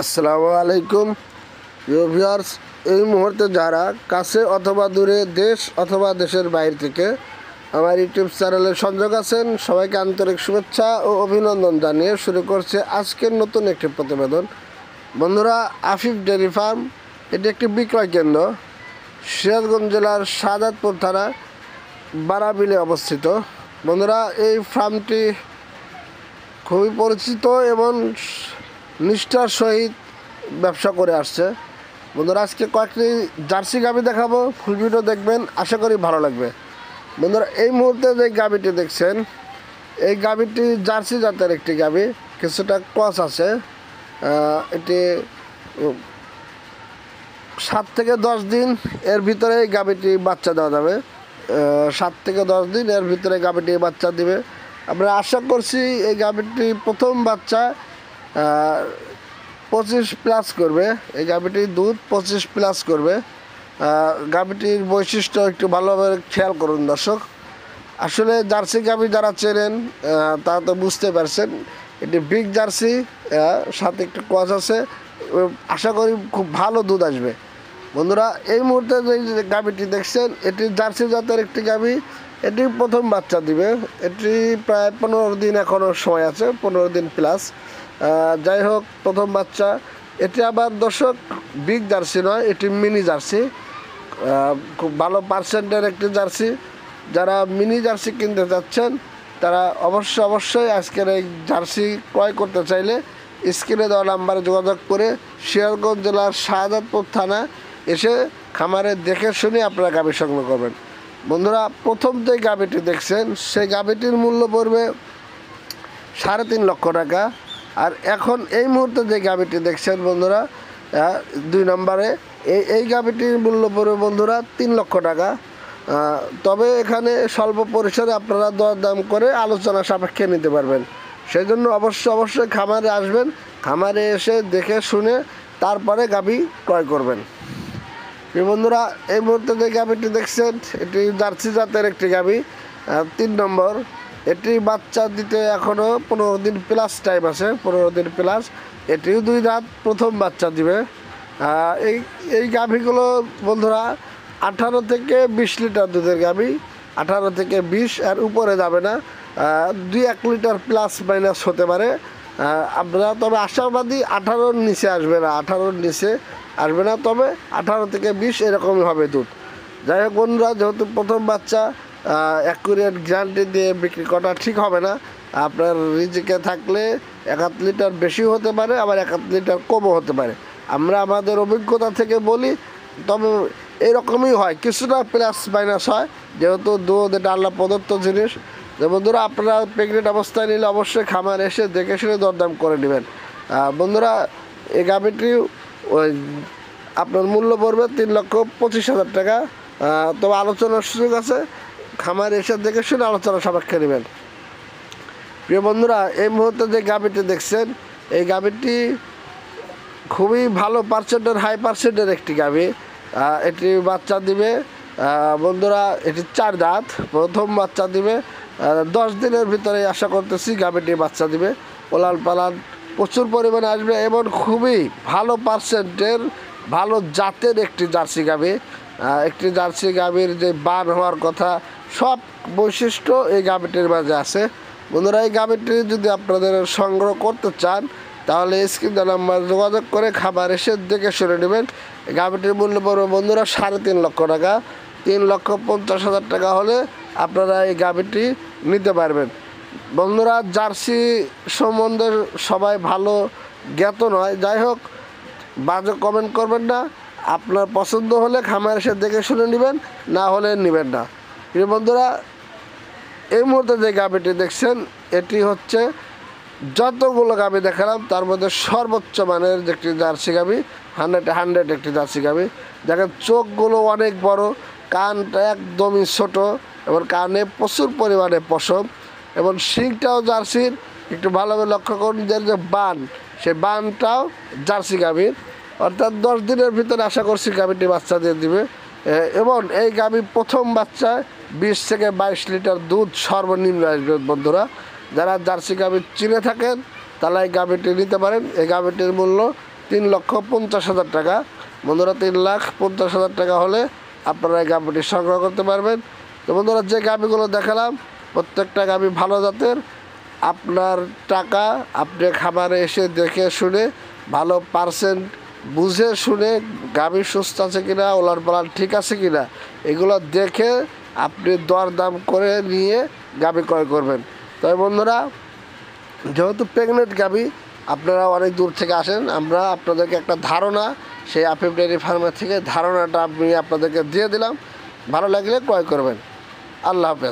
আসসালামু আলাইকুম ভিউয়ার্স। এই মুহূর্তে যারা কাছে অথবা দূরে দেশ অথবা দেশের বাইরে থেকে আমার ইউটিউব চ্যানেলে সংযোগ আছেন, সবাইকে আন্তরিক শুভেচ্ছা ও অভিনন্দন জানিয়ে শুরু করছে আজকের নতুন একটি প্রতিবেদন। বন্ধুরা, আফিফ ডেয়ারি ফার্ম এটি একটি বিক্রয় কেন্দ্র, সিরাজগঞ্জ জেলার শাহাদাতপুর থানা বারাবিলে অবস্থিত। বন্ধুরা, এই ফার্মটি খুবই পরিচিত এবং নিষ্ঠার সহিত ব্যবসা করে আসছে। বন্ধুরা, আজকে কয়েকটি জার্সি গাভি দেখাবো, ফুল ভিডিও দেখবেন, আশা করি ভালো লাগবে। বন্ধুরা, এই মুহূর্তে যে গাভিটি দেখছেন, এই গাভিটি জার্সি জাতের একটি গাভি, কিছুটা ক্রস আছে। এটি 7 থেকে 10 দিন এর ভিতরে এই গাভিটি বাচ্চা দেওয়া যাবে। 7 থেকে 10 দিন এর ভিতরে গাভিটি বাচ্চা দিবে। আমরা আশা করছি এই গাভিটি প্রথম বাচ্চা 25+ করবে। এই গাভিটির দুধ 25+ করবে। গাভিটির বৈশিষ্ট্য একটু ভালোভাবে খেয়াল করুন দর্শক। আসলে জার্সি গাভি যারা চেনেন তারা তো বুঝতে পারছেন, এটি বিগ জার্সি, সাথে একটু ক্রস আছে। আশা করি খুব ভালো দুধ আসবে। বন্ধুরা, এই মুহূর্তে যে গাভিটি দেখছেন, এটি জার্সি জাতের একটি গাভি। এটি প্রথম বাচ্চা দিবে। এটি প্রায় 15 দিন এখনও সময় আছে, 15 দিন প্লাস। যাই হোক, প্রথম বাচ্চা। এটি আবার দর্শক বিগ জার্সি নয়, এটি মিনি জার্সি, খুব ভালো পার্সেন্টের একটি জার্সি। যারা মিনি জার্সি কিনতে চাচ্ছেন তারা অবশ্যই আজকের এই জার্সি ক্রয় করতে চাইলে স্ক্রিনে দেওয়া নাম্বারে যোগাযোগ করে সিরাজগঞ্জ জেলার শাহাদাতপুর থানা এসে খামারে দেখে শুনে আপনারা গাভী সংগ্রহ করবেন। বন্ধুরা, প্রথম যে গাভীটি দেখছেন, সেই গাভীটির মূল্য পড়বে 3.5 লক্ষ টাকা। আর এখন এই মুহূর্তে যে গাভীটি দেখছেন বন্ধুরা, 2 নম্বরে, এই গাভীটির মূল্য পড়বে বন্ধুরা 3 লক্ষ টাকা। তবে এখানে স্বল্প পরিসরে আপনারা দরদাম করে আলোচনা সাপেক্ষে নিতে পারবেন। সেই জন্য অবশ্যই খামারে আসবেন, খামারে এসে দেখে শুনে তারপরে গাভী ক্রয় করবেন। বন্ধুরা, এই মুহূর্তে যে গাভীটি দেখছেন, এটি জার্সি জাতের একটি গাভী, 3 নম্বর। এটি বাচ্চা দিতে এখনও 15 দিন প্লাস টাইম আছে, 15 দিন প্লাস। এটিও 2 দাঁত, প্রথম বাচ্চা দিবে। এই গাভীগুলো বন্ধুরা 18 থেকে 20 লিটার দুধের গাভী, 18 থেকে 20 এর উপরে যাবে না। 2-1 লিটার প্লাস মাইনাস হতে পারে। আপনারা তবে আশাবাদী 18-র নিচে আসবে না, 18-র নিচে আসবে না, তবে 18 থেকে 20 এরকমই হবে দুধ। যাই হোক বন্ধুরা, যেহেতু প্রথম বাচ্চা, অ্যাকুরেট গ্যারান্টি দিয়ে বিক্রি করা ঠিক হবে না। আপনার রিজিকে থাকলে 1-1 লিটার বেশি হতে পারে, আবার 1-1 লিটার কমও হতে পারে। আমরা আমাদের অভিজ্ঞতা থেকে বলি, তবে এরকমই হয়, কিছুটা প্লাস মাইনাস হয়, যেহেতু দুধ এটা আল্লাহ প্রদত্ত জিনিস। যে বন্ধুরা, আপনারা প্রেগনেন্ট অবস্থায় নিলে অবশ্যই খামার এসে দেখে শুনে দরদাম করে নেবেন। বন্ধুরা, এই গাভীটি ওই আপনার মূল্য পড়বে 3,25,000 টাকা। তবে আলোচনার সুযোগ আছে, খামার এসে দেখে শুনে আলোচনা সাপেক্ষে নেবেন। প্রিয় বন্ধুরা, এই মুহূর্তে যে গাভীটি দেখছেন, এই গাভীটি খুবই ভালো পার্সেন্টের, হাই পার্সেন্টের একটি গাভী। এটি বাচ্চা দিবে বন্ধুরা, এটি 4 দাঁত, প্রথম বাচ্চা দিবে। 10 দিনের ভিতরে আশা করতেছি গাভীটি বাচ্চা দিবে। ওলান পালান প্রচুর পরিমাণে আসবে এবং খুবই ভালো পার্সেন্টের, ভালো জাতের একটি জার্সি গাভী। একটি জার্সি গাভীর যে বান হওয়ার কথা, সব বৈশিষ্ট্য এই গাভীটির মাঝে আছে। বন্ধুরা, এই গাভীটি যদি আপনাদের সংগ্রহ করতে চান তাহলে স্ক্রিনে নাম্বার যোগাযোগ করে খাবার এসে দেখে শুনে নেবেন। গাভীটির মূল্য পড়বে বন্ধুরা 3.5 লক্ষ টাকা। 3,50,000 টাকা হলে আপনারা এই গাভীটি নিতে পারবেন। বন্ধুরা, জার্সি সম্বন্ধে সবাই ভালো জ্ঞাত নয়। যাই হোক, বাজে কমেন্ট করবেন না। আপনার পছন্দ হলে খামার এসে দেখে শুনে নেবেন, না হলে নেবেন না। প্রিয় বন্ধুরা, এই মুহূর্তে যে গাভীটি দেখছেন, এটি হচ্ছে যতগুলো গাভী দেখালাম তার মধ্যে সর্বোচ্চ মানের একটি জার্সি গাভী, 100 একটি জার্সি গাভী। দেখেন, চোখগুলো অনেক বড়, কানটা একদমই ছোট এবং কানে প্রচুর পরিমাণে পশম, এবং শিংটাও জার্সির। একটু ভালোভাবে লক্ষ্য করুন যে বান, সেই বানটাও জার্সি গাভীর। অর্থাৎ 10 দিনের ভিতরে আশা করছি গাভীটি বাচ্চা দিয়ে দিবে। এবং এই গাভী প্রথম বাচ্চায় 20 থেকে 22 লিটার দুধ সর্বনিম্ন আসবে। বন্ধুরা, যারা জার্সি গাভী চিনে থাকেন তারা এই গাভীটি নিতে পারেন। এই গাভীটির মূল্য 3,50,000 টাকা। বন্ধুরা 3,50,000 টাকা হলে আপনারা এই গাভীটি সংগ্রহ করতে পারবেন। তো বন্ধুরা যে গাভীগুলো দেখালাম প্রত্যেকটা গাভী ভালো জাতের। আপনার টাকা আপনি খামারে এসে দেখে শুনে ভালো পার্সেন্ট বুঝে শুনে গাভী সুস্থ আছে কিনা, ওলার পালার ঠিক আছে কিনা এগুলো দেখে আপনি দরদাম করে নিয়ে গাভী ক্রয় করবেন। তবে বন্ধুরা যেহেতু প্রেগনেন্ট গাভী আপনারা অনেক দূর থেকে আসেন, আমরা আপনাদেরকে একটা ধারণা সেই আফিফ ডেয়ারি ফার্মের থেকে ধারণাটা আমি আপনাদেরকে দিয়ে দিলাম। ভালো লাগলে ক্রয় করবেন। আল্লাহ হাফেজ।